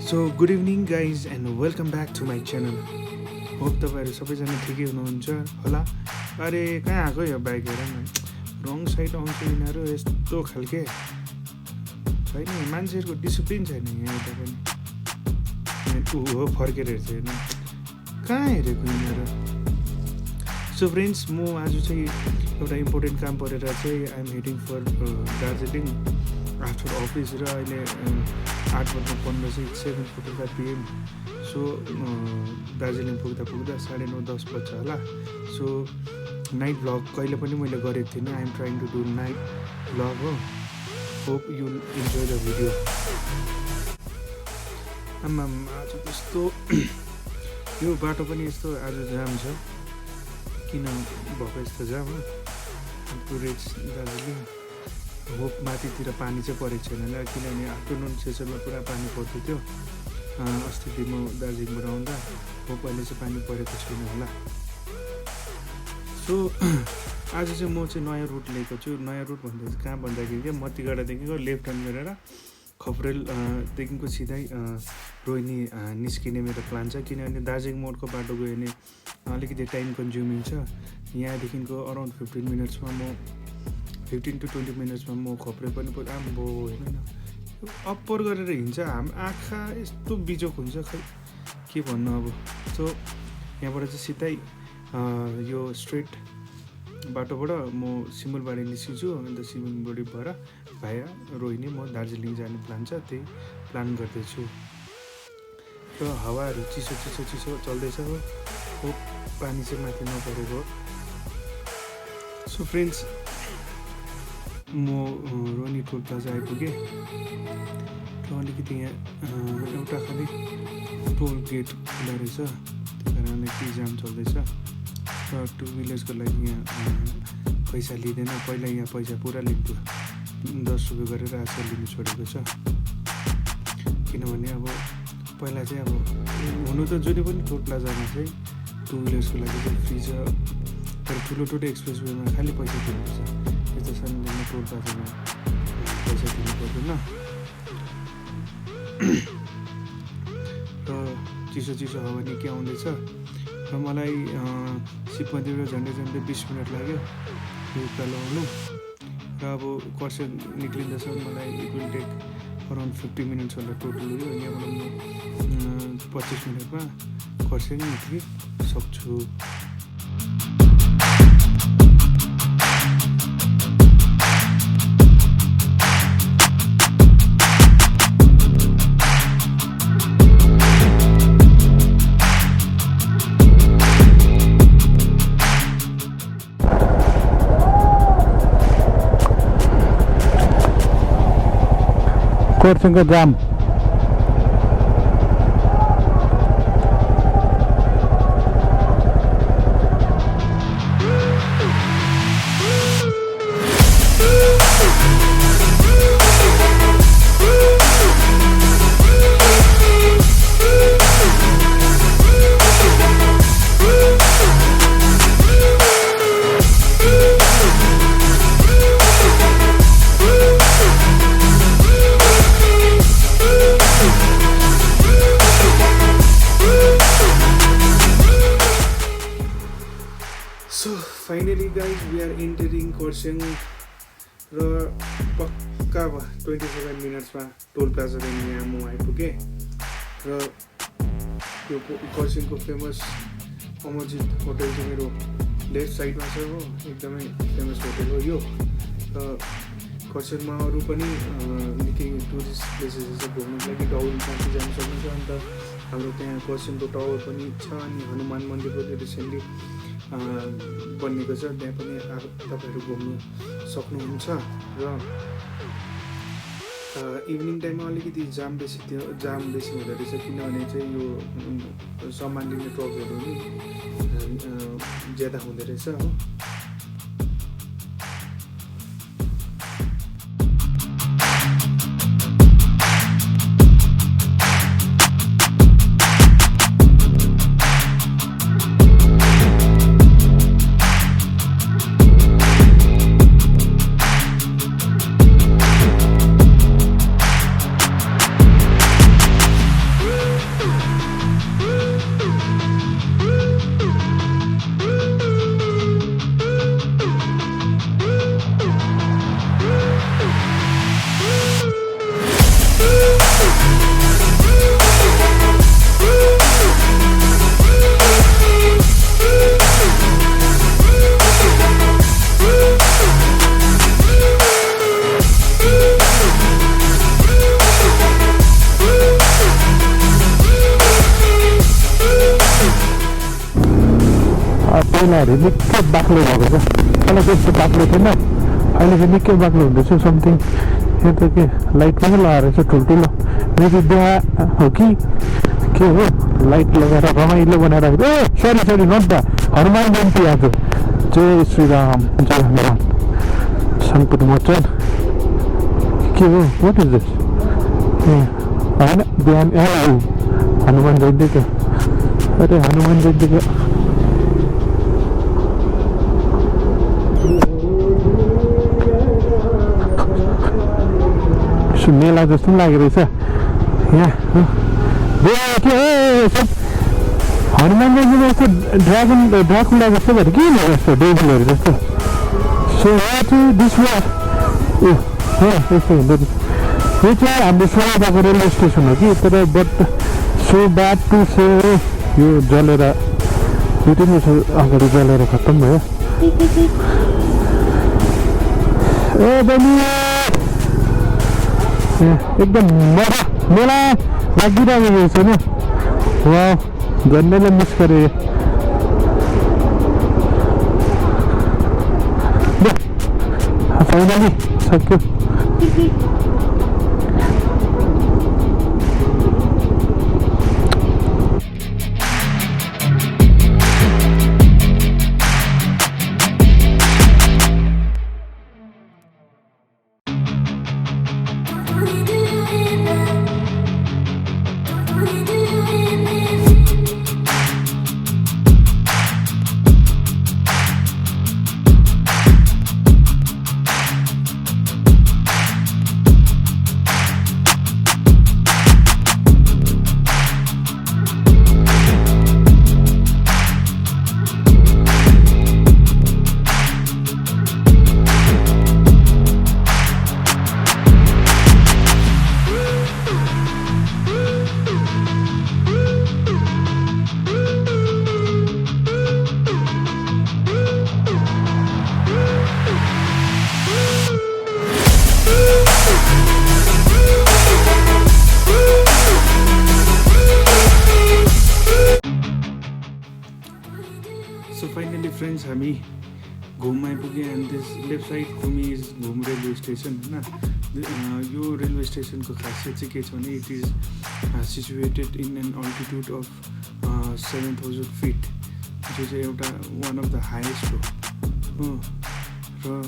So good evening guys and welcome back to my channel. Hope तपाईँहरू सबैजना ठिकै हुनुहुन्छ होला। अरे कहाँ आएको यो बाइक हेर न, रङ साइड आउँछ यिनीहरू यस्तो खालके छैन, मान्छेहरूको डिसिप्लिन छैन यहाँ यता पनि। ऊ हो फर्केर हेर्छ, हेर्नु कहाँ हेरेको यिनीहरू। सो फ्रेन्ड्स, म आज चाहिँ एउटा इम्पोर्टेन्ट काम परेर चाहिँ I'm heading for Darjeeling after office. र अहिले 8:15 चाहिँ 7:45 PM। सो दार्जिलिङ पुग्दा 9:30-10 बज्छ होला। सो नाइट भ्लग कहिले पनि मैले गरेको थिइनँ। I'm trying to do night vlog हो। Hope you enjoy the video. आम्मा आज त्यस्तो यो बाटो पनि यस्तो आज जाम छ, किन भएको यस्तो जाम हो। टुरिस्ट दार्जिलिङ होप माथितिर पानी चाहिँ परेको छैन होला, किनभने आफ्टरनुन सेसनमा पुरा पानी पर्दै थियो अस्ति म दार्जिलिङबाट आउँदा। होप अहिले चाहिँ पानी परेको छैन होला। सो आज चाहिँ म चाहिँ नयाँ रुट लिएको छु। नयाँ रुट भन्दा चाहिँ कहाँ भन्दाखेरि क्या, मतिगढादेखिको लेफ्ट टर्न गरेर खपरेलदेखिको सिधै रोहिनी निस्किने मेरो प्लान छ। किनभने दार्जिलिङ मोडको बाटो गयो भने अलिकति टाइम कन्ज्युमिङ छ। यहाँदेखिको अराउन्ड 15 मिनट्समा म 15 to 20 मिनट्समा म खपरेल पनि आम्बो हेर्नु न, अप्पर गरेर हिँड्छ। आँखा यस्तो बिजोक हुन्छ, खै के भन्नु अब। सो यहाँबाट चाहिँ सिधै यो स्ट्रेट बाटोबाट म सिमुलबारी निस्किन्छु। अन्त सिमुलबारी भएर भाया रोहिनी म दार्जिलिङ जाने प्लान छ, त्यही प्लान गर्दैछु। र हावाहरू चिसो चल्दैछ हो। होप पानी चाहिँ माथि नपरेको। सो फ्रेन्ड्स, म रोनी टोल प्लाजा आइपुगेँ र अलिकति यहाँ एउटा खालि टोल गेट खुला रहेछ, त्यही कारणले के जाम चल्दैछ। र टु विलर्सको लागि यहाँ पैसा लिँदैन। पहिला यहाँ पैसा पुरा लिन्थ्यो, 10 रुपियाँ गरेर आजकल लिनु छोडेको छ। किनभने अब पहिला चाहिँ अब हुनु त जुनै पनि टोल प्लाजामा चाहिँ टु विलर्सको लागि चाहिँ फ्री छ, तर ठुलो एक्सप्रेस वेमा खालि पैसा तिर्नुपर्छ। यस्तो सानोदेखि टोल प्लाजामा पैसा दिनु पर्दैन। र चिसो हावा निकै आउँदैछ र मलाई सिपमन्दिरबाट झन्डै 20 मिनट लाग्यो यो उकालो आउनु। र अब खरसाङ निक्लिँदैछ मलाई it will take around 50 minutes होला टोटल। यो यहाँबाट म 25 मिनटमा खरसाङ निक्लिसक्छु। खरसाङको जाम finally guys we are entering Kurseong. र पक्का 27 मिनट्समा टोल प्लाजादेखि यहाँ म आइपुगेँ। र यो खरसाङको फेमस अमरजित होटल चाहिँ मेरो लेफ्ट साइडमा छ हो। एकदमै फेमस होटल हो यो। र खरसाङमा अरू पनि निकै टुरिस्ट प्लेसेस छ घुम्नुको लागि। टाउन माथि जानु सक्नुहुन्छ। अन्त हाम्रो त्यहाँ खरसाङको टावर पनि छ, अनि हनुमान मन्दिर पनि रिसेन्टली बनिएको छ, त्यहाँ पनि तपाईँहरू घुम्नु सक्नुहुन्छ। र इभिनिङ टाइममा अलिकति जाम बेसी हुँदो रहेछ, किनभने चाहिँ यो सामान लिने ट्रकहरू नि ज्यादा हुँदो रहेछ हो। पहिलाहरू निकै बाक्लो भएको छ पहिला त्यस्तो बाक्लो थिएन अहिले चाहिँ निकै बाक्लो हुँदैछ समथिङ यो त के लाइट पनि लगाएर रहेछ ठुल्ठुलो मेरो बिहा हो कि के हो लाइट लगाएर रमाइलो बनाएर ए sorry not the Hanuman Jayanti आज जय श्रीराम जय हनुमान सङ्कट मोचन के हो वाट इज दिस ए होइन बिहान ए हनुमान जयन्तीको अरे हनुमान जयन्तीको मेला जस्तो पनि लागेको रहेछ यहाँ के हनुमान जयन्तीमा यस्तो ड्राकुला जस्तो भएर के भयो यस्तो डेभिलहरू जस्तो सो चाहिँ दिस वे यस्तो हुँदो रहेछ यो चाहिँ हाम्रो सोनादाको रेलवे स्टेसन हो कि तर but so bad to say यो जलेर दुई तिन वर्ष अगाडि जलेर खत्तम भयो ए बहिनी एकदम मेला लागिरहेको रहेछ नि वा झन्डैलाई मिस गरेँ फाइनली सक्यो फ्रेन्ड्स हामी घुम आइपुग्यौँ एन्ड दिस लेफ्ट साइड घुम इज घुम रेलवे स्टेसन होइन यो रेलवे स्टेसनको खासियत चाहिँ के छ भने it is situated in an altitude of 7,000 fit जो चाहिँ एउटा वान अफ द हाइएस्ट हो र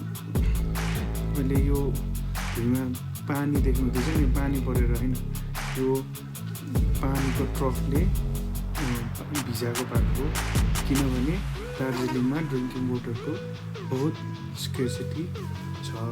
अहिले यो भुइँमा पानी देख्नुहुँदैछ नि पानी परेर होइन यो पानीको ट्रकले भिजाएको बाटो किनभने दार्जिलिङमा ड्रिङ्किङ वाटरको बहुत स्केर्सिटी छ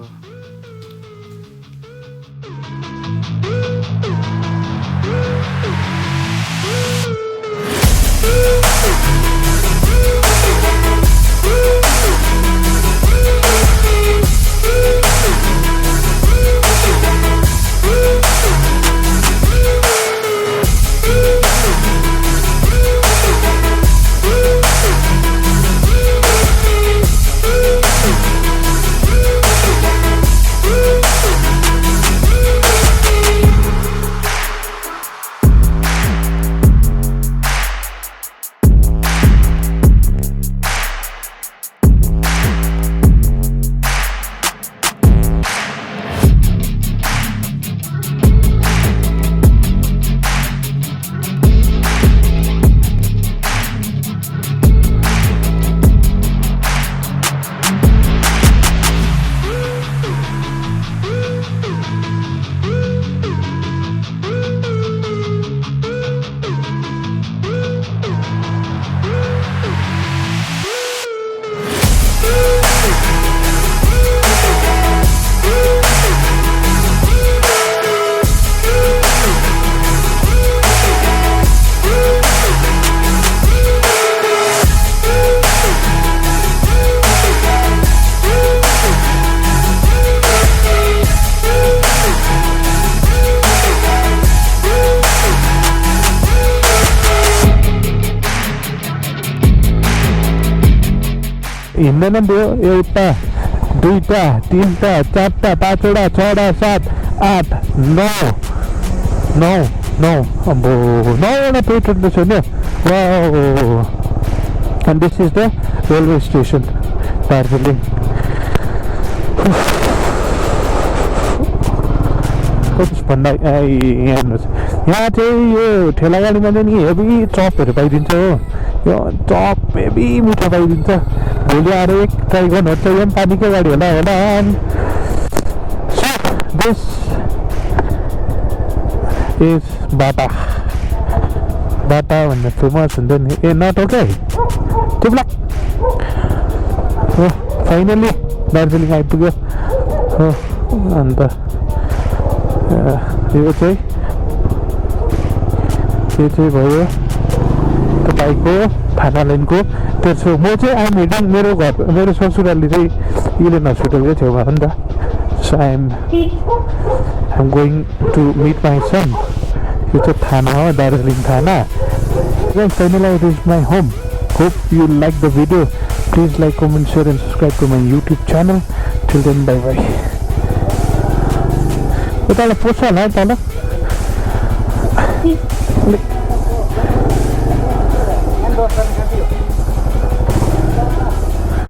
हिँड्दैन त्यो एउटा दुईटा तिनटा चारटा पाँचवटा छवटा 7 8 9 9 9 अब 9वटा पेट्रोल रहेछ नि And this is the railway station, Darjeeling. भन्दा यहाँ हेर्नुहोस्, यहाँ चाहिँ यो ठेला गाडीमा चाहिँ नि हेभी चपहरू पाइदिन्छ हो, यो चप हेभी मिठो पाइदिन्छ। भोलि आएर एक ट्राई गर्नुहोस्, यो पनि पानीकै गाडी होला। दिस इज बाटा भन्ने फेमस हुन्छ नि। ए नट ओके टिप्लक हो, फाइनली दार्जिलिङ आइपुग्यो हो। अन्त यो चाहिँ भयो तपाईँको फाटालाइनको तेर्सो। म चाहिँ आइम हिडिङ, मेरो ससुराली चाहिँ इलेन हस्पिटलकै छेउमा हो नि त। So I'm going to meet my son. यो चाहिँ थाना हो, दार्जिलिङ थाना। Finally, this is my home. Hope you like the video. Please like, comment, share and subscribe to my YouTube channel. Till then, bye bye. Tala posa la tala.